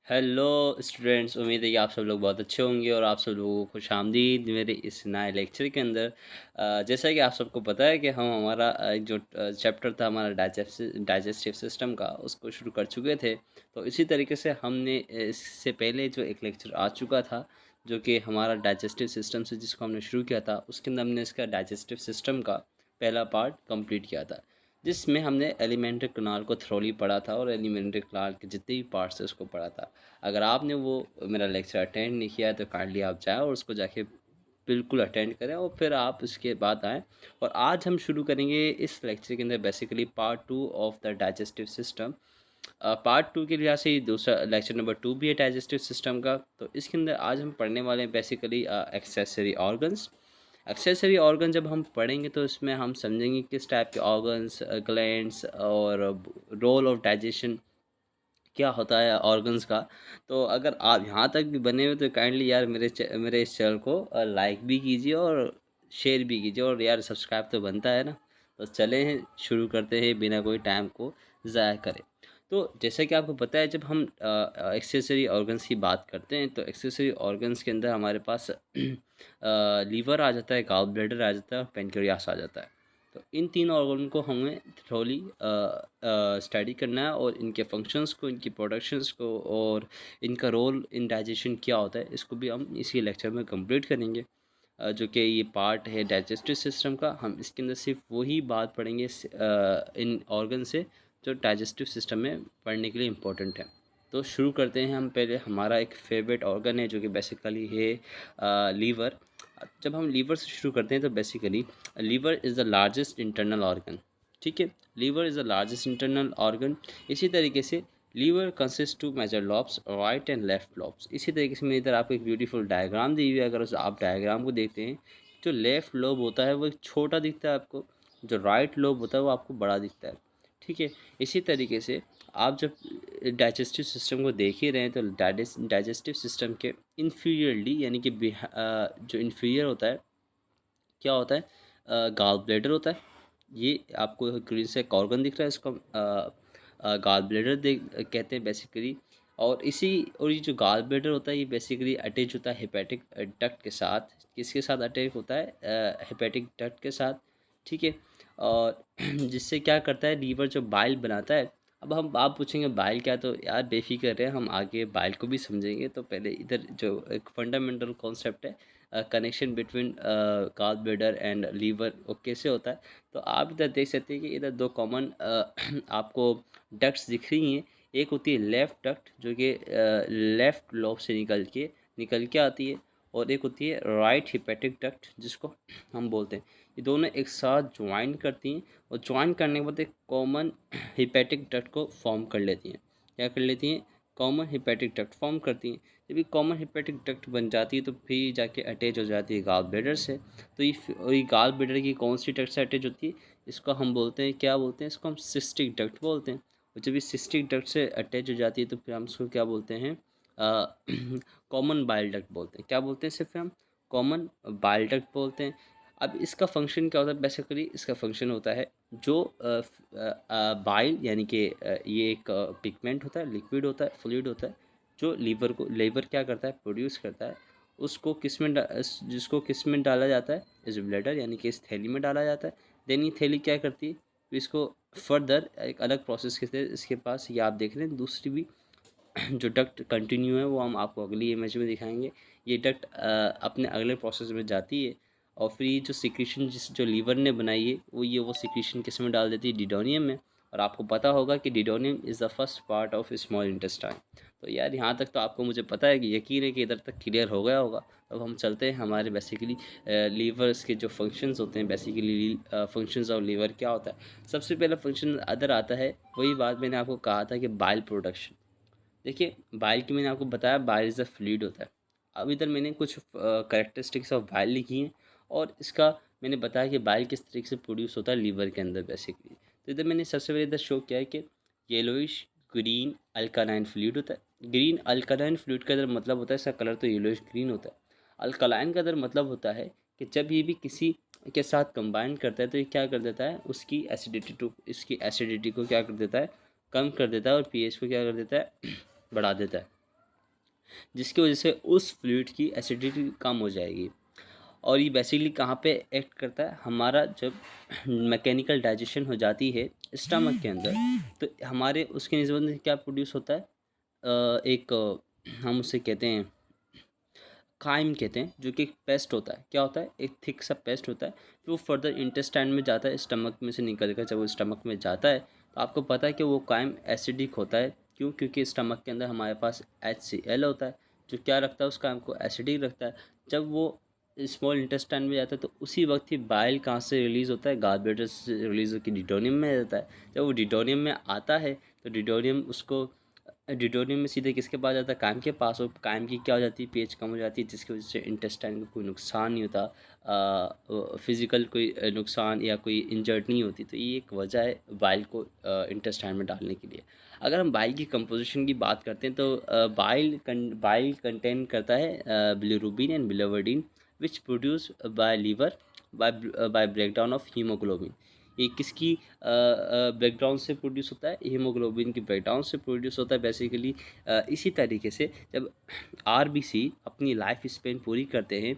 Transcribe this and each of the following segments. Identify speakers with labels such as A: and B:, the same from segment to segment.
A: Hello students, उम्मीद है कि आप सब लोग बहुत अच्छे होंगे और आप सब लोगों को खुशामदीद मेरे इस नए लेक्चर के अंदर। जैसा कि आप सबको पता है कि हम हमारा जो चैप्टर था हमारा डाइजेस्टिव सिस्टम का, उसको शुरू कर चुके थे। तो इसी तरीके से हमने इससे पहले जो एक लेक्चर आ चुका था जो कि हमारा डाइजेस्टिव सिस्टम से जिसको हमने शुरू किया था, उसके अंदर हमने इसका डाइजेस्टिव सिस्टम का पहला पार्ट कंप्लीट किया था, जिसमें हमने एलिमेंट्री कनाल को थ्रोली पढ़ा था और एलिमेंट्री कनाल के जितने भी पार्ट्स हैं उसको पढ़ा था। अगर आपने वो मेरा लेक्चर अटेंड नहीं किया है तो काइंडली आप जाएँ और उसको जाके बिल्कुल अटेंड करें और फिर आप उसके बाद आएँ। और आज हम शुरू करेंगे इस लेक्चर के अंदर basically part 2 of the digestive system. Part 2 के लिहाज से ये दूसरा लेक्चर नंबर 2 भी है डाइजेस्टिव सिस्टम का। तो इसके अंदर आज हम पढ़ने वाले हैं basically accessory organs. Accessory organ जब हम पढ़ेंगे तो इसमें हम समझेंगे किस टाइप के ऑर्गन्स, ग्लैंड्स और रोल ऑफ डाइजेशन क्या होता है ऑर्गन्स का। तो अगर आप यहाँ तक भी बने हुए तो काइंडली यार मेरे इस चैनल को लाइक भी कीजिए और शेयर भी कीजिए, और यार सब्सक्राइब तो बनता है ना। तो चले हैं, शुरू करते हैं बिना कोई टाइम को ज़ाया करे। तो जैसा कि आपको पता है, जब हम एक्सेसरी ऑर्गन्स की बात करते हैं तो एक्सेसरी ऑर्गन्स के अंदर हमारे पास लीवर आ जाता है, गॉल ब्लैडर आ जाता है और पेनक्रियास आ जाता है। तो इन तीन ऑर्गन को हमें थोड़ी स्टडी करना है और इनके फंक्शंस को, इनकी प्रोडक्शंस को और इनका रोल इन डाइजेशन क्या होता है, इसको भी हम इसी लेक्चर में कंप्लीट करेंगे। जो कि ये पार्ट है डाइजेस्टिव सिस्टम का, हम इसके अंदर सिर्फ वही बात पढ़ेंगे इन ऑर्गन से जो डाइजेस्टिव सिस्टम में पढ़ने के लिए इम्पोर्टेंट है। तो शुरू करते हैं हम। पहले हमारा एक फेवरेट ऑर्गन है जो कि बेसिकली है लीवर। जब हम लीवर से शुरू करते हैं तो basically liver is the largest internal organ. ठीक है, liver is the largest internal organ. इसी तरीके से liver consist two major lobes, right and left lobes. इसी तरीके से मेरी इधर आपको एक ब्यूटीफुल डायग्राम दी हुई है। अगर आप डायग्राम को देखते हैं, जो लेफ्ट लोब होता है वो एक छोटा दिखता है आपको, जो राइट लोब होता है वो आपको बड़ा दिखता है। ठीक है, इसी तरीके से आप जब डाइजेस्टिव सिस्टम को देख ही रहे हैं तो डाइजेस्टिव सिस्टम के इन्फीरियरली यानी कि जो इन्फीरियर होता है क्या होता है, गॉल ब्लैडर होता है। ये आपको ग्रीन से एक ऑर्गन दिख रहा है, इसको गॉल ब्लैडर कहते हैं बेसिकली। और ये जो गॉल ब्लैडर होता है ये बेसिकली अटैच होता है हेपेटिक डक्ट के साथ। किसके साथ अटैच होता है? हेपेटिक डक्ट के साथ। ठीक है, और जिससे क्या करता है, लीवर जो बाइल बनाता है। अब हम आप पूछेंगे बाइल क्या, तो यार बेफिक्र रहे, हम आगे बाइल को भी समझेंगे। तो पहले इधर जो एक फंडामेंटल कॉन्सेप्ट है, connection between gall bladder and liver, वो कैसे होता है। तो आप इधर देख सकते हैं कि इधर दो कॉमन आपको डक्ट्स दिख रही हैं। एक होती है लेफ़्ट डक्ट जो कि लेफ़्ट लोब से निकल के आती है, और एक होती है राइट हिपेटिक डक्ट जिसको हम बोलते हैं। ये दोनों एक साथ ज्वाइन करती हैं और ज्वाइन करने के बाद एक कॉमन हिपेटिक डक्ट को फॉर्म कर लेती हैं। क्या कर लेती हैं? कॉमन हिपेटिक डक्ट फॉर्म करती हैं। जब ये कॉमन हिपेटिक डक्ट बन जाती है तो फिर जाके अटैच हो जाती है गॉल ब्लैडर से। तो ये गॉल ब्लैडर की कौन सी डक्ट से अटैच होती है? इसको हम बोलते हैं, क्या बोलते हैं इसको? हम सिस्टिक डक्ट बोलते हैं। और जब ये सिस्टिक डक्ट से अटैच हो जाती है तो फिर हम इसको क्या बोलते हैं? कॉमन बाइल डक्ट बोलते हैं। क्या बोलते हैं? सिर्फ हम कॉमन बाइल डक्ट बोलते हैं। अब इसका फंक्शन क्या होता है? बेसिकली इसका फंक्शन होता है जो बाइल यानी कि ये एक पिगमेंट होता है, लिक्विड होता है, फ्लूइड होता है, जो लीवर क्या करता है? प्रोड्यूस करता है। उसको जिसको किस में डाला जाता है? इस ब्लैडर यानी कि इस थैली में डाला जाता है। देन ये थैली क्या करती है? तो इसको फर्दर एक अलग प्रोसेस के तहत इसके पास, ये आप देख रहे हैं दूसरी भी जो डक्ट कंटिन्यू है वो हम आपको अगली इमेज में दिखाएंगे। ये डक्ट अपने अगले प्रोसेस में जाती है और फिर ये जो सिक्रीशन जो लीवर ने बनाई है वो सिक्रीशन किस में डाल देती है? डिडोनियम में। और आपको पता होगा कि duodenum is the first part of small intestine. तो यार यहाँ तक तो आपको मुझे पता है कि यकीन है कि इधर तक क्लियर हो गया होगा। अब हम चलते हैं हमारे बेसिकली लीवर्स के जो फंक्शंस होते हैं। बेसिकली फंक्शंस ऑफ लीवर क्या होता है? सबसे पहला फंक्शन अदर आता है, वही बात मैंने आपको कहा था कि बाइल प्रोडक्शन। देखिए, बाइल की मैंने आपको बताया बाइल इज़ अ फ्लूइड होता है। अब इधर मैंने कुछ कैरेक्टरिस्टिक्स ऑफ बाइल लिखी हैं और इसका मैंने बताया कि बाइल किस तरीके से प्रोड्यूस होता है लीवर के अंदर बेसिकली। तो इधर मैंने सबसे पहले इधर शो किया है कि येलोइश ग्रीन अल्कालाइन फ्लूइड होता है। ग्रीन अल्कालाइन फ्लूइड का इधर मतलब होता है, इसका कलर तो येलोइश ग्रीन होता है। अल्कालाइन का इधर मतलब होता है कि जब ये भी किसी के साथ कंबाइन करता है तो ये क्या कर देता है? इसकी एसिडिटी को क्या कर देता है? कम कर देता है, और पीएच को क्या कर देता है? बढ़ा देता है। जिसकी वजह से उस फ्लूइड की एसिडिटी कम हो जाएगी। और ये बेसिकली कहाँ पे एक्ट करता है, हमारा जब मैकेनिकल डाइजेशन हो जाती है स्टमक के अंदर, तो हमारे उसके निस्बत में क्या प्रोड्यूस होता है, एक हम उसे कहते हैं काइम कहते हैं, जो कि एक पेस्ट होता है। क्या होता है, एक थिक सा पेस्ट होता है, फिर वो फर्दर इंटेस्टाइन में जाता है, स्टमक में से निकल कर जब वो स्टमक में जाता है तो आपको पता है कि वो काइम एसिडिक होता है। क्यों? क्योंकि स्टमक के अंदर हमारे पास HCl होता है, जो क्या रखता है, उस काइम को एसिडिक रखता है। जब वो स्मॉल इंटेस्टाइन में जाता है तो उसी वक्त ही बाइल कहाँ से रिलीज़ होता है, गालब्लैडर से रिलीज़ होकर डिटोनियम में आ जाता है। जब वो डिटोनियम में आता है तो डिटोनियम उसको डिटोरियम में सीधे किसके पास जाता है, कायम के पास। और कायम की क्या हो जाती है, पीएच कम हो जाती है, जिसकी वजह से इंटेस्टाइन को कोई नुकसान नहीं होता, फिजिकल कोई नुकसान या कोई इंजर्ड नहीं होती। तो ये एक वजह है बाइल को इंटेस्टाइन में डालने के लिए। अगर हम बाइल की कंपोजिशन की बात करते हैं तो बाइल कंटेन करता है bilirubin and biliverdin which produce by liver by breakdown of haemoglobin. ये किसकी ब्रेकडाउन से प्रोड्यूस होता है, हीमोग्लोबिन की ब्रेकडाउन से प्रोड्यूस होता है बेसिकली। इसी तरीके से जब आरबीसी अपनी लाइफ स्पेन पूरी करते हैं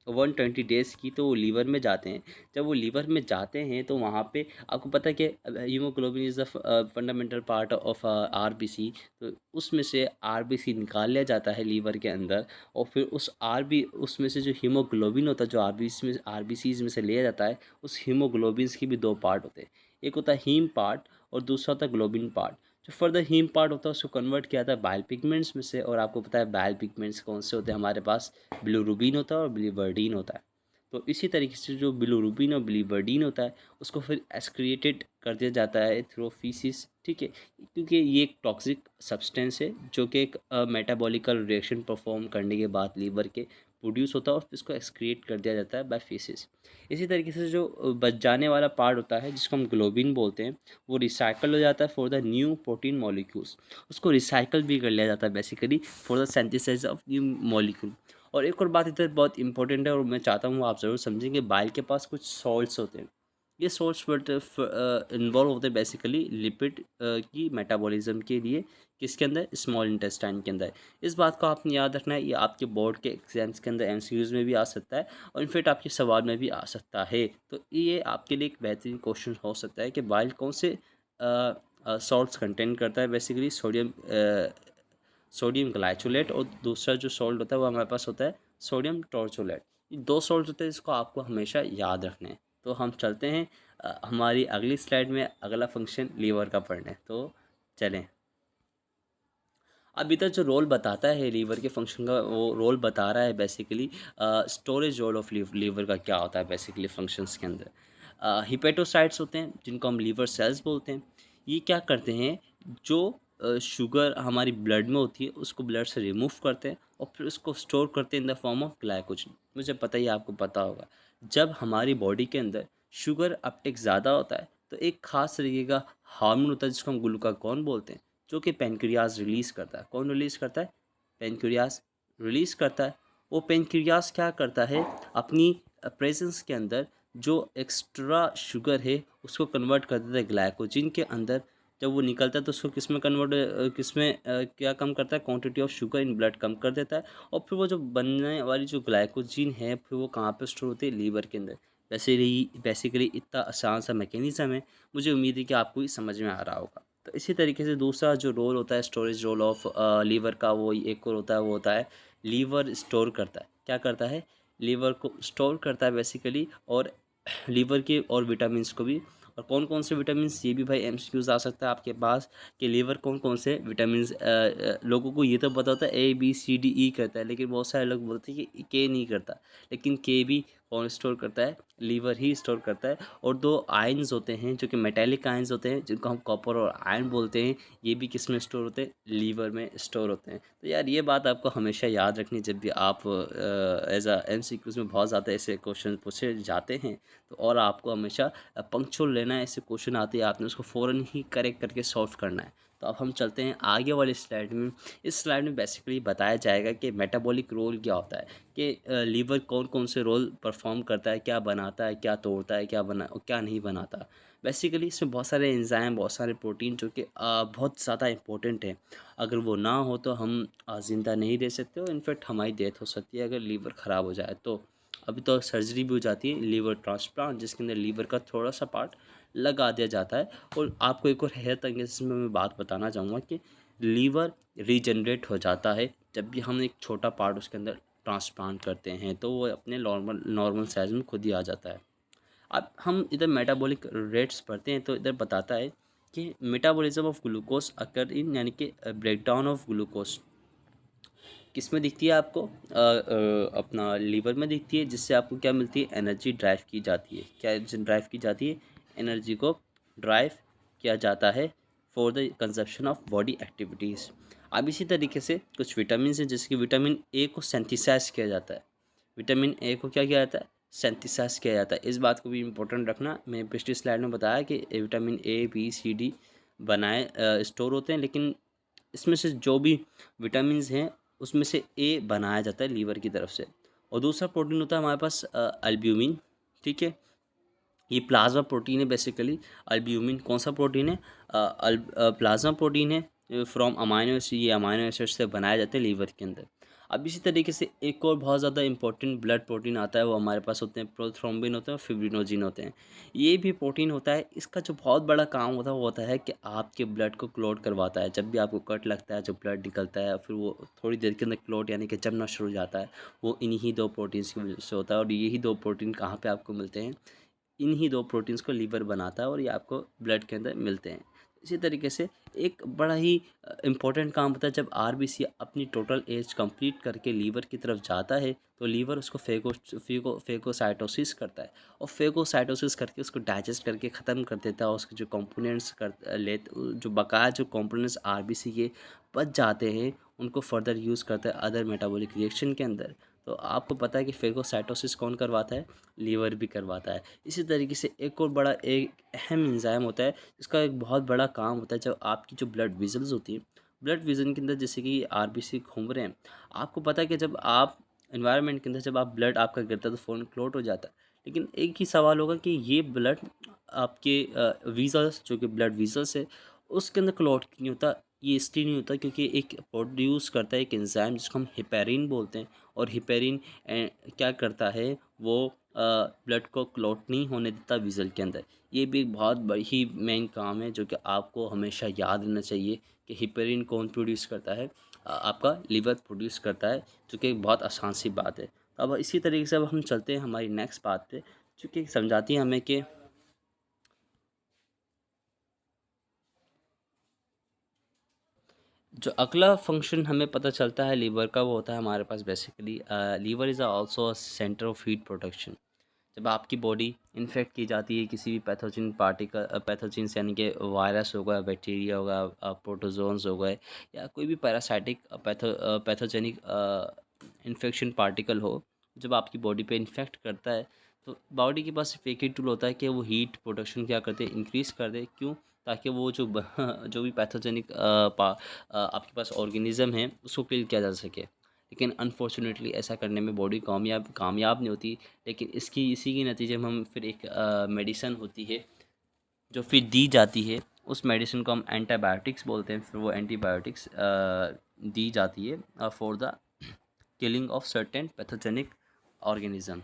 A: 120 डेज़ की, तो वो लीवर में जाते हैं। जब वो लीवर में जाते हैं तो वहाँ पे आपको पता है कि haemoglobin is the fundamental part of RBC. तो उसमें से आरबीसी निकाल लिया जाता है लीवर के अंदर, और फिर उसमें से जो हीमोग्लोबिन होता है, जो आरबीसीज में से लिया जाता है, उस हीमोग्लोबिन्स की भी दो पार्ट होते हैं। एक होता है हीम पार्ट और दूसरा होता है ग्लोबिन पार्ट। जो फर्दर हीम पार्ट होता है उसको कन्वर्ट किया जाता है बाइल पिगमेंट्स में से। और आपको पता है बाइल पिगमेंट्स कौन से होते हैं हमारे पास, बिलिरुबिन होता है और बिलिवर्डिन होता है। तो इसी तरीके से जो बिलिरुबिन और बिलिवर्डिन होता है उसको फिर एक्सक्रिएटेड कर दिया जाता है थ्रू फीसिस, ठीक है। क्योंकि ये एक टॉक्सिक सब्सटेंस है जो कि एक मेटाबॉलिकल रिएक्शन परफॉर्म करने के बाद लीवर के प्रोड्यूस होता है और फिर इसको एक्सक्रिएट कर दिया जाता है बाय फीसिस। इसी तरीके से जो बच जाने वाला पार्ट होता है जिसको हम ग्लोबिन बोलते हैं, वो रिसाइकल हो जाता है for the new protein molecules. उसको रिसाइकल भी कर लिया जाता है basically for the synthesis of new molecule. और एक और बात इधर बहुत इंपॉर्टेंट है और मैं चाहता हूँ आप ज़रूर समझेंगे, बाइल के पास कुछ सॉल्ट्स होते हैं। ये सॉल्ट्स इन्वॉल्व होते हैं बेसिकली लिपिड की मेटाबॉलिज्म के लिए, किसके अंदर, स्मॉल इंटेस्टाइन के अंदर। इस बात को आपने याद रखना है, ये आपके बोर्ड के एग्जाम्स के अंदर MCQs में भी आ सकता है और इनफेक्ट आपके सवाल में भी आ सकता है। तो ये आपके लिए एक बेहतरीन क्वेश्चन हो सकता है कि बाइल कौन से सॉल्ट्स कंटेन करता है, बेसिकली सोडियम ग्लाइचोलेट, और दूसरा जो सॉल्ट होता है वो हमारे पास होता है सोडियम टॉर्चोलेट। ये दो सॉल्ट होते हैं जिसको आपको हमेशा याद रखना है। तो हम चलते हैं हमारी अगली स्लाइड में अगला फंक्शन लीवर का पढ़ने। तो चलें। अब इधर जो रोल बताता है लीवर के फंक्शन का, वो रोल बता रहा है basically storage role of liver का क्या होता है बेसिकली फंक्शंस के अंदर। हिपेटोसाइट्स होते हैं जिनको हम लीवर सेल्स बोलते हैं। ये क्या करते हैं, जो शुगर हमारी ब्लड में होती है उसको ब्लड से रिमूव करते हैं और फिर उसको स्टोर करते हैं in the form of glycogen. मुझे पता ही, आपको पता होगा, जब हमारी बॉडी के अंदर शुगर अपटेक ज़्यादा होता है तो एक खास तरीके का हार्मोन होता है जिसको हम ग्लूकागॉन बोलते हैं, जो कि पेनक्रियाज रिलीज़ करता है। कौन रिलीज़ करता है? पेनक्रियाज रिलीज़ करता है। वो पेनक्रियाज क्या करता है, अपनी प्रेजेंस के अंदर जो एक्स्ट्रा शुगर है उसको कन्वर्ट कर देता है ग्लाइकोजन के अंदर। जब वो निकलता है तो उसको किस में क्या कम करता है, quantity of sugar in blood कम कर देता है। और फिर वो जो बनने वाली जो ग्लाइकोजन है फिर वो कहाँ पे स्टोर होती है, लीवर के अंदर। बेसिकली इतना आसान सा मैकेनिज्म है, मुझे उम्मीद है कि आपको ये समझ में आ रहा होगा। तो इसी तरीके से दूसरा जो रोल होता है स्टोरेज रोल ऑफ लीवर का, वो एक और होता है, वो होता है लीवर स्टोर करता है। क्या करता है? लीवर को स्टोर करता है बेसिकली, और लीवर के और विटामिन्स को भी। और कौन कौन से विटामिन्स, ये भी भाई MCQs आ सकता है आपके पास कि लीवर कौन कौन से विटामिन्स। लोगों को ये तो पता होता है ABCDE करता है, लेकिन बहुत सारे लोग बोलते हैं कि के नहीं करता। लेकिन के भी कौन स्टोर करता है? लीवर ही स्टोर करता है। और दो आयंस होते हैं जो कि मेटेलिक आयंस होते हैं, जिनको हम कॉपर और आयरन बोलते हैं, ये भी किस में स्टोर होते हैं? लीवर में स्टोर होते हैं। तो यार ये बात आपको हमेशा याद रखनी, जब भी आप एज MCQs में बहुत ज़्यादा ऐसे क्वेश्चन पूछे जाते हैं तो, और आपको हमेशा पंक्चुअल लेना है। ऐसे क्वेश्चन आते हैं, आपने उसको फ़ौरन ही करेक्ट करके सॉल्व करना है। तो अब हम चलते हैं आगे वाली स्लाइड में। इस स्लाइड में बेसिकली बताया जाएगा कि मेटाबॉलिक रोल क्या होता है, कि लीवर कौन कौन से रोल परफॉर्म करता है, क्या बनाता है, क्या तोड़ता है, क्या नहीं बनाता। बेसिकली इसमें बहुत सारे एंजाइम, बहुत सारे प्रोटीन जो कि बहुत ज़्यादा इंपॉर्टेंट है। अगर वो ना हो तो हम ज़िंदा नहीं रह सकते, और इनफैक्ट हमारी डेथ हो सकती है अगर लीवर ख़राब हो जाए तो। अभी तो सर्जरी भी हो जाती है, लीवर ट्रांसप्लांट, जिसके अंदर लीवर का थोड़ा सा पार्ट लगा दिया जाता है। और आपको एक और हेल्थ एंगल में मैं बात बताना चाहूँगा कि लीवर रीजनरेट हो जाता है जब भी हम एक छोटा पार्ट उसके अंदर ट्रांसप्लांट करते हैं, तो वो अपने नॉर्मल साइज में खुद ही आ जाता है। अब हम इधर मेटाबॉलिक रेट्स पढ़ते हैं तो इधर बताता है कि मेटाबॉलिज्म ऑफ ग्लूकोज अकर इन, यानी कि ब्रेकडाउन ऑफ ग्लूकोज किस में दिखती है आपको, अपना लीवर में दिखती है, जिससे आपको क्या मिलती है, एनर्जी ड्राइव की जाती है। क्या ड्राइव की जाती है, एनर्जी को ड्राइव किया जाता है for the consumption of body activities. अब इसी तरीके से कुछ विटामिन हैं, जिसके विटामिन ए को सेंथिसाइज किया जाता है। विटामिन ए को क्या किया जाता है, सेंथिसाइज किया जाता है। इस बात को भी इम्पोर्टेंट रखना, मैं पिछली स्लाइड में बताया कि vitamin A B C D बनाए स्टोर होते हैं, लेकिन इसमें से जो भी विटामिन हैं उसमें से ए बनाया जाता है लीवर की तरफ से। और दूसरा प्रोटीन होता है हमारे पास अल्ब्यूमिन। ठीक है, ये प्लाज्मा प्रोटीन है बेसिकली। अल्ब्यूमिन कौन सा प्रोटीन है, प्लाज्मा प्रोटीन है फ्रॉम अमाइनो एसिड। ये अमाइनो एसिड से बनाए जाते हैं लीवर के अंदर। अब इसी तरीके से एक और बहुत ज़्यादा इंपॉर्टेंट ब्लड प्रोटीन आता है, वो हमारे पास होते हैं प्रोथ्रोम्बिन होते हैं और फिब्रिनोजिन होते हैं। ये भी प्रोटीन होता है, इसका जो बहुत बड़ा काम होता है वो होता है कि आपके ब्लड को क्लॉट करवाता है। जब भी आपको कट लगता है, जो ब्लड निकलता है, फिर वो थोड़ी देर के अंदर क्लॉट यानी कि जमना शुरू हो जाता है, वो इन्हीं दो प्रोटीन्स की वजह से होता है। और यही दो प्रोटीन कहाँ पे आपको मिलते हैं, इन्हीं दो प्रोटीन्स को लीवर बनाता है और ये आपको ब्लड के अंदर मिलते हैं। इसी तरीके से एक बड़ा ही इम्पोर्टेंट काम होता है, जब आरबीसी अपनी टोटल एज कंप्लीट करके लीवर की तरफ जाता है तो लीवर उसको फेगोसाइटोसिस करता है, और फेगोसाइटोसिस करके उसको डाइजेस्ट करके ख़त्म कर देता है। उसके जो कंपोनेंट्स जो बकाया जो कंपोनेंट्स आरबीसी के बच जाते हैं, उनको फर्दर यूज़ करता है अदर मेटाबॉलिक रिएक्शन के अंदर। तो आपको पता है कि फेगोसाइटोसिस कौन करवाता है, लीवर भी करवाता है। इसी तरीके से एक और बड़ा एक अहम एंजाइम होता है, इसका एक बहुत बड़ा काम होता है, जब आपकी जो ब्लड वेसल्स होती है, ब्लड वेसल के अंदर जैसे कि आरबीसी घूम रहे हैं, आपको पता है कि जब आप इन्वायरमेंट के अंदर जब आप ब्लड आपका गिरता है तो फ़ौरन क्लॉट हो जाता है। लेकिन एक ही सवाल होगा कि ये ब्लड आपके वेसल्स, जो कि ब्लड वेसल्स है, उसके अंदर क्लॉट क्यों नहीं होता। ये इसलिए नहीं होता क्योंकि एक प्रोड्यूस करता है एक एंजाइम जिसको हम हेपेरिन बोलते हैं, और हेपेरिन क्या करता है, वो ब्लड को क्लॉट नहीं होने देता विज़ल के अंदर। ये भी एक बहुत बड़ी ही मेन काम है जो कि आपको हमेशा याद रहना चाहिए कि हेपेरिन कौन प्रोड्यूस करता है, आपका लीवर प्रोड्यूस करता है, जो कि एक बहुत आसान सी बात है। अब इसी तरीके से अब हम चलते हैं हमारी नेक्स्ट बात पे, जो कि समझाती है हमें कि जो अगला फंक्शन हमें पता चलता है लीवर का, वो होता है हमारे पास basically liver is also a centre of heat production. जब आपकी बॉडी इन्फेक्ट की जाती है किसी भी पैथोजन पार्टिकल, पैथोजन यानी कि वायरस होगा, बैक्टीरिया होगा, प्रोटोजोन्स हो गए, या कोई भी पैरासाइटिक पैथोजेनिक इन्फेक्शन पार्टिकल हो, जब आपकी बॉडी पे इन्फेक्ट करता है, तो बॉडी के पास एक ही टूल होता है कि वो हीट प्रोडक्शन क्या करते हैं, इंक्रीज़ कर दे। क्यों? ताकि वो जो जो भी पैथोजेनिक आपके पास ऑर्गेनिज्म है उसको किल किया जा सके। लेकिन अनफॉर्चुनेटली ऐसा करने में बॉडी कामयाब नहीं होती। लेकिन इसी के नतीजे में हम फिर एक मेडिसिन होती है जो फिर दी जाती है, उस मेडिसिन को हम एंटीबायोटिक्स बोलते हैं। फिर वो एंटीबायोटिक्स दी जाती है for the killing of certain pathogenic organism.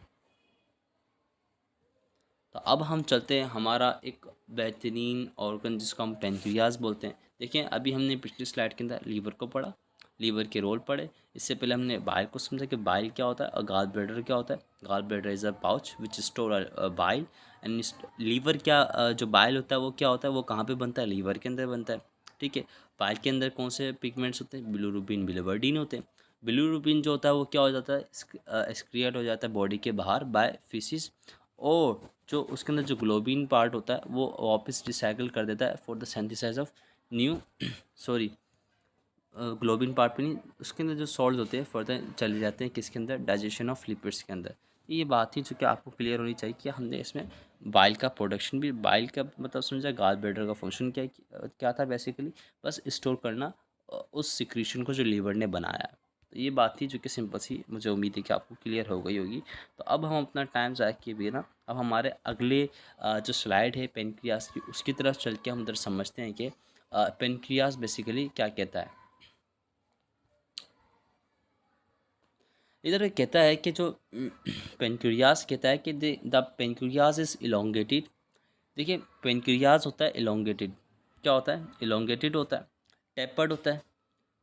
A: तो अब हम चलते हैं हमारा एक बेहतरीन ऑर्गन जिसको हम पेनक्रियाज बोलते हैं। देखिए, अभी हमने पिछली स्लाइड के अंदर लीवर को पढ़ा, लीवर के रोल पढ़े। इससे पहले हमने बाइल को समझा कि बाइल क्या होता है और गॉल ब्लैडर क्या होता है। Gall bladder is a pouch which store bile, and liver क्या जो बाइल होता है वो क्या होता है, वो कहाँ पे बनता है, लीवर के अंदर बनता है। ठीक है, बाइल के अंदर कौन से पिगमेंट्स होते हैं, बिलिरुबिन, बिलिवर्डिन होते हैं। बिलिरुबिन जो होता है वो क्या हो जाता है, एक्सक्रिएट हो जाता है बॉडी के बाहर बाय फिसिस, और जो उसके अंदर जो ग्लोबिन पार्ट होता है वो वापस रिसाइकिल कर देता है for the synthesize of new sorry globin part पे नहीं, उसके अंदर जो सॉल्ट होते हैं फर्दर चले जाते हैं किसके अंदर, डाइजेशन ऑफ लिपिड्स के अंदर। ये बात थी जो कि आपको क्लियर होनी चाहिए कि हमने इसमें बाइल का प्रोडक्शन भी, बाइल का मतलब समझा, गॉल ब्लैडर का फंक्शन क्या क्या था बेसिकली, बस स्टोर करना उस सिक्रीशन को जो लीवर ने बनाया है। तो ये बात थी जो कि सिंपल सी, मुझे उम्मीद है कि आपको क्लियर हो गई होगी। तो अब हम अपना टाइम ज़ाया किए बिना अब हमारे अगले जो स्लाइड है पेनक्रियास की, उसकी तरफ चल के हम उधर समझते हैं कि पेनक्रियास बेसिकली क्या कहता है। इधर कहता है कि जो पेनक्रियास कहता है कि द पेनक्रियास इज इलोंगेटेड। देखिए पेनक्रियास होता है इलोंगेटेड, क्या होता है, इलोंगेटेड होता है, टेपर्ड होता है।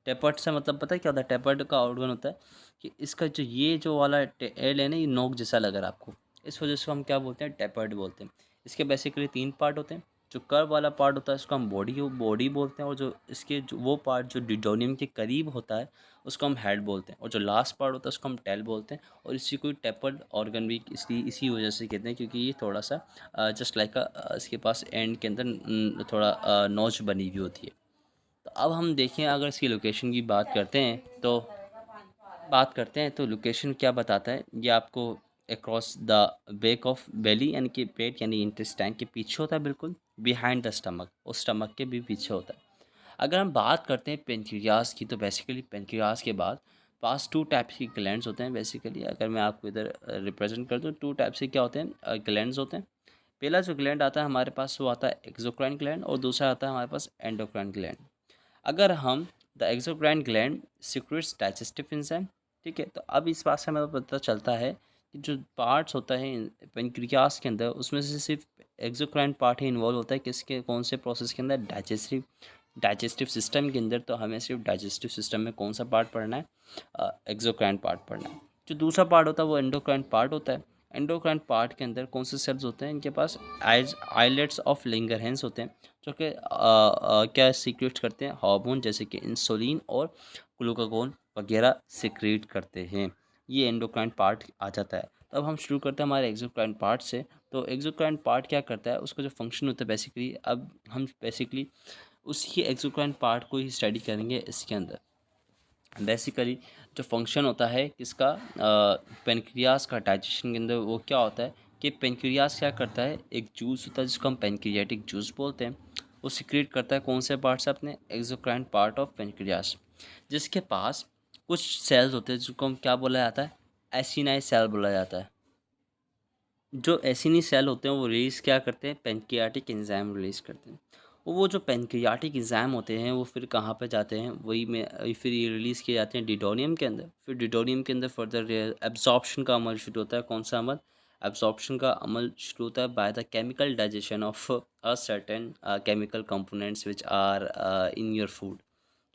A: टेपर्ड से मतलब पता है क्या होता है, टेपर्ड का ऑर्गन होता है कि इसका जो ये जो वाला एल है ना, ये नोक जैसा लग रहा है आपको, इस वजह से हम क्या बोलते हैं, टेपर्ड बोलते हैं। इसके बेसिकली 3 पार्ट होते हैं। जो कर्व वाला पार्ट होता है उसको हम बॉडी बोलते हैं, और जो इसके जो वो पार्ट जो डिडोनियम के करीब होता है उसको हम हेड बोलते हैं, और जो लास्ट पार्ट होता है उसको हम टेल बोलते हैं। और इसी को टेपर्ड ऑर्गन भी इसलिए इसी वजह से कहते हैं क्योंकि ये थोड़ा सा जस्ट लाइक इसके पास एंड के अंदर थोड़ा नोच बनी हुई होती है। तो अब हम देखें, अगर इसकी लोकेशन की बात करते हैं तो लोकेशन क्या बताता है, ये आपको across the back of belly यानी कि पेट यानी इंटेस्टाइन के पीछे होता है, बिल्कुल बिहाइंड द स्टमक, और स्टमक के भी पीछे होता है। अगर हम बात करते हैं पेनक्रियास की, तो बेसिकली पेनक्रियास के बाद पास 2 टाइप्स की ग्लैंड्स होते हैं। बेसिकली अगर मैं आपको इधर रिप्रेजेंट कर दूँ, 2 टाइप से क्या होते हैं, ग्लैंड्स होते हैं। पहला जो ग्लैंड आता है हमारे पास वो आता है एक्सोक्राइन ग्लैंड, और दूसरा आता है हमारे पास एंडोक्राइन ग्लैंड। अगर हम the exocrine gland secretes digestive enzyme, ठीक है। तो अब इस बात से हमें पता चलता है कि जो पार्ट्स होता है पेनक्रियास के अंदर, उसमें से सिर्फ एक्सोक्राइन पार्ट ही इन्वॉल्व होता है, किसके कौन से प्रोसेस के अंदर, डाइजेस्टिव सिस्टम के अंदर। तो हमें सिर्फ डाइजेस्टिव सिस्टम में कौन सा पार्ट पढ़ना है, एक्सोक्राइन पार्ट पढ़ना है। जो दूसरा पार्ट होता है वो एंडोक्राइन पार्ट होता है। एंडोक्राइन पार्ट के अंदर कौन से सेल्स होते हैं, इनके पास आइलेट्स ऑफ लिंगरहेंस होते हैं, जो कि क्या सीक्रेट करते हैं, हार्मोन जैसे कि इंसुलिन और ग्लूकागोन वगैरह सीक्रेट करते हैं। ये एंडोक्राइन पार्ट आ जाता है। तो अब हम शुरू करते हैं हमारे एक्सोक्राइन पार्ट से। तो एक्सोक्राइन पार्ट क्या करता है, उसका जो फंक्शन होता है बेसिकली, अब हम बेसिकली उसी एक्सोक्राइन पार्ट को ही स्टडी करेंगे इसके अंदर। बेसिकली जो फंक्शन होता है किसका, पेनक्रियास का डाइजेशन के अंदर, वो क्या होता है कि पेनक्रियास क्या करता है, एक जूस होता है जिसको हम पेनक्रियाटिक जूस बोलते हैं, वो सिक्रेट करता है कौन से पार्ट से, अपने एक्सोक्राइन पार्ट ऑफ पेनक्रियास, जिसके पास कुछ सेल्स होते हैं जिसको हम क्या बोला जाता है, एसिनाई सेल बोला जाता है। जो एसिनी सेल होते हैं वो रिलीज़ क्या करते हैं, पेनक्रियाटिक एंजाइम रिलीज़ करते हैं। वो जो पेनक्रियाटिक एंजाइम होते हैं वो फिर कहाँ पे जाते हैं, वही में फिर ये रिलीज़ किए जाते हैं डिडोनियम के अंदर। फिर डिडोनियम के अंदर फर्दर एब्जॉर्प्शन का अमल शुरू होता है। कौन सा अमल, एब्जॉर्प्शन का अमल शुरू होता है by the chemical digestion of a certain chemical components which are in your food,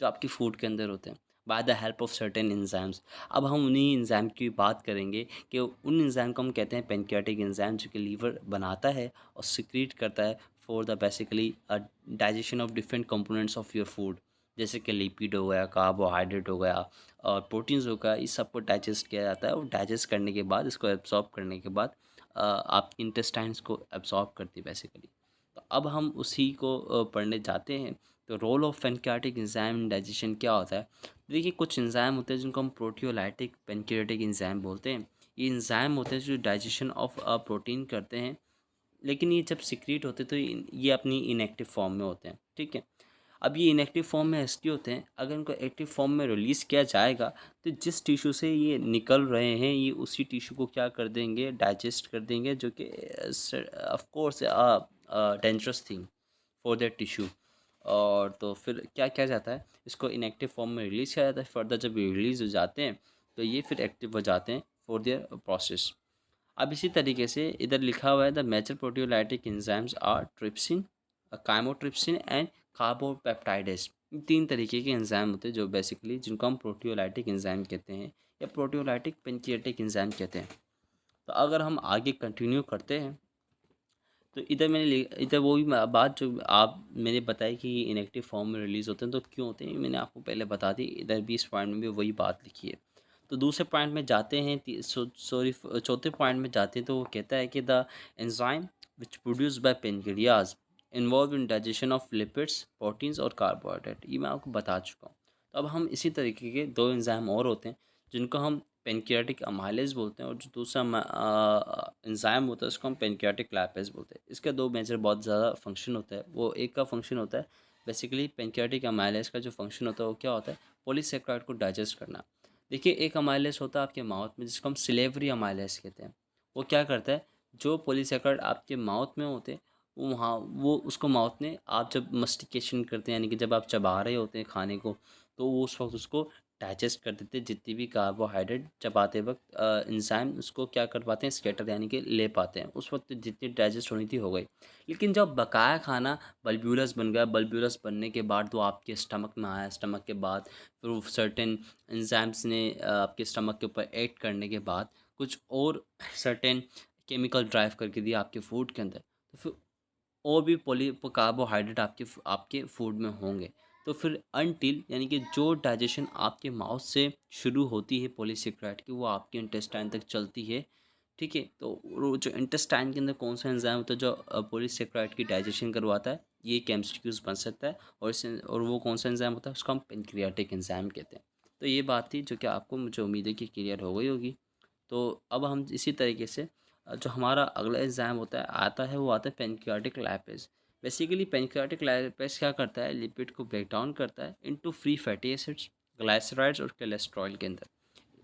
A: जो आपकी फूड के अंदर होते हैं, by the help of certain enzymes. अब हम उन्हीं एंजाइम की बात करेंगे कि उन एंजाइम को हम कहते हैं पेनक्रियाटिक एंजाइम, जो कि लीवर बनाता है और सिक्रीट करता है for the basically digestion of different components of your food, जैसे कि लिपिड हो गया, कार्बोहाइड्रेट हो गया और प्रोटीन्स हो गया। इस सबको डाइजेस्ट किया जाता है, और डाइजेस्ट करने के बाद, इसको एब्जॉर्ब करने के बाद आपके इंटेस्टाइन्स को एब्जॉर्ब करती है बेसिकली। तो अब हम उसी को पढ़ने जाते हैं। तो role of pancreatic enzyme in digestion क्या होता है। देखिए कुछ एंजाइम होते हैं जिनको हम प्रोटियोलाइटिक पेनक्रियाटिक एंजाइम बोलते हैं। ये एंजाइम होते हैं जो डाइजेशन ऑफ अ प्रोटीन करते हैं, लेकिन ये जब सिक्रीट होते हैं तो ये अपनी इनएक्टिव फॉर्म में होते हैं, ठीक है। अब ये इनएक्टिव फॉर्म में इसलिए होते हैं, अगर इनको एक्टिव फॉर्म में रिलीज़ किया जाएगा तो जिस टिश्यू से ये निकल रहे हैं ये उसी टिश्यू को क्या कर देंगे, डाइजेस्ट कर देंगे, जो कि of course dangerous thing for that tissue. और तो फिर क्या किया जाता है, इसको इनएक्टिव फॉर्म में रिलीज़ किया जाता है। फर्दर जब ये रिलीज़ हो जाते हैं तो ये फिर एक्टिव हो जाते हैं फॉर देयर प्रोसेस। अब इसी तरीके से इधर लिखा हुआ है the major proteolytic enzymes are trypsin, chymotrypsin and carboxypeptidase. 3 तरीके के एंजाइम होते हैं जो बेसिकली जिनको हम प्रोटियोलाइटिक एंजाइम कहते हैं या प्रोटियोलाइटिक पेनक्रियाटिक एंजाइम कहते हैं। तो अगर हम आगे कंटिन्यू करते हैं तो इधर इधर वो भी बात जो आप मैंने बताई कि इनएक्टिव फॉर्म में रिलीज़ होते हैं, तो क्यों होते हैं ये मैंने आपको पहले बता दी। इधर भी इस पॉइंट में भी वही बात लिखी है। तो दूसरे पॉइंट में जाते हैं, सॉरी चौथे पॉइंट में जाते हैं, तो वो कहता है कि the enzyme which produce bye pancreas involve in digestion of lipids, proteins और कार्बोहाइड्रेट। ये मैं आपको बता चुका हूँ। तो अब हम इसी तरीके के 2 एंजाइम और होते हैं जिनको हम पैनक्रियाटिक अमाइलेज बोलते हैं, और जो दूसरा एंजाइम होता है उसको हम पैनक्रियाटिक लाइपेज बोलते हैं। इसके दो मेजर बहुत ज़्यादा फंक्शन होता है। वो एक का फंक्शन होता है बेसिकली पैनक्रियाटिक अमाइलेज का जो फंक्शन होता है वो क्या होता है, पॉलीसेकेराइड को डाइजेस्ट करना। देखिए एक अमाइलेज होता है आपके माउथ में जिसको हम सिलेवरी अमाइलेज कहते हैं। वो क्या करता है, जो पॉलीसेकेराइड आपके माउथ में होते हैं वो वहाँ वो उसको माउथ में आप जब मस्टिकेशन करते हैं यानी कि जब आप चबा रहे होते हैं खाने को, तो वो उस वक्त उसको डाइजेस्ट कर देते हैं। जितनी भी कार्बोहाइड्रेट चबाते वक्त एंजाइम उसको क्या कर पाते हैं, स्कैटर यानी कि ले पाते हैं। उस वक्त जितनी डाइजेस्ट होनी थी हो गई। लेकिन जब बकाया खाना बल्ब्यूलस बन गया, बल्ब्यूलस बनने के बाद वो आपके स्टमक में आया, स्टमक के बाद फिर वो सर्टेन एंजाइम्स ने आपके स्टमक के ऊपर एक्ट करने के बाद कुछ और सर्टेन केमिकल ड्राइव करके दिया आपके फूड के अंदर, तो फिर और भी पॉली कार्बोहाइड्रेट आपके आपके फूड में होंगे। तो फिर अनटिल यानी कि जो डाइजेशन आपके माउथ से शुरू होती है पॉलीसेकेराइड की, वो आपके इंटेस्टाइन तक चलती है। ठीक है, तो वो जो इंटेस्टाइन के अंदर कौन सा एंजाइम होता है जो पॉलीसेकेराइड की डाइजेशन करवाता है, ये एक एमसीक्यूज बन सकता है। और वो कौन सा एंजाइम होता है उसको हम पेनक्रियाटिक एंजाइम कहते हैं। तो ये बात थी जो कि आपको मुझे उम्मीद है कि क्लियर हो गई होगी। तो अब हम इसी तरीके से जो हमारा अगला एंजाइम होता है आता है वो आता है pancreatic lipase. Basically pancreatic lipase क्या करता है, लिपिड को ब्रेक डाउन करता है इनटू फ्री फैटी एसिड्स, ग्लाइसराइड्स और कोलेस्ट्रॉल के अंदर।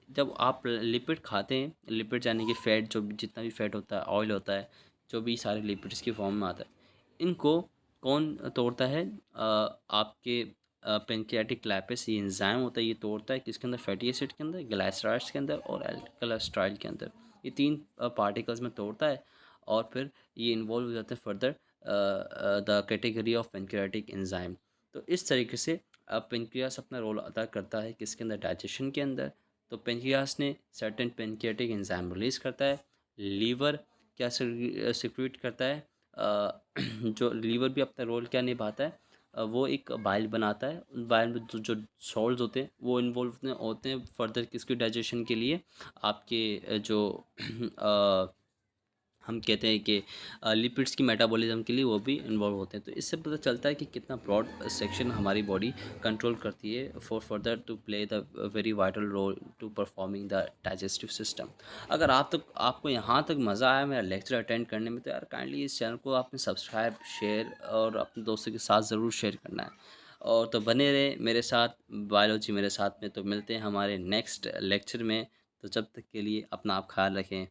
A: जब आप लिपिड खाते हैं, लिपिड यानी कि फ़ैट, जो जितना भी फ़ैट होता है, ऑयल होता है, जो भी सारे लिपिड्स की फॉर्म में आता है, इनको कौन तोड़ता है, आपके पैनक्रियाटिक लाइपेज, ये एंजाइम होता है, ये तोड़ता है किसके अंदर, फैटी एसिड के अंदर, ग्लाइसराइड्स के अंदर और कोलेस्ट्रॉल के अंदर। ये तीन पार्टिकल्स में तोड़ता है और फिर ये इन्वॉल्व हो जाते हैं further the category of pancreatic enzyme. तो इस तरीके से पेनक्रियास अपना रोल अदा करता है किसके अंदर, डाइजेशन के अंदर। तो पेनक्रियास ने सर्टेन पेनक्रियाटिक एंजाइम रिलीज़ करता है। लीवर क्या सिक्रीट करता है, जो लीवर भी अपना रोल क्या निभाता है, वो एक बाइल बनाता है। उन बाइल में जो सॉल्ट्स होते हैं वो इन्वॉल्व होते हैं फर्दर किसके डाइजेशन के लिए, आपके जो हम कहते हैं कि लिपिड्स की मेटाबॉलिज्म के लिए वो भी इन्वॉल्व होते हैं। तो इससे पता चलता है कि कितना ब्रॉड सेक्शन हमारी बॉडी कंट्रोल करती है for further to play the very vital role to performing the digestive system. अगर आपको यहाँ तक मज़ा आया मेरा लेक्चर अटेंड करने में, तो यार काइंडली इस चैनल को आपने सब्सक्राइब, शेयर और अपने दोस्तों के साथ ज़रूर शेयर करना है। और तो बने रहे मेरे साथ, बायोलॉजी मेरे साथ में। तो मिलते हैं हमारे नेक्स्ट लेक्चर में। तो जब तक के लिए अपना आप ख्याल रखें।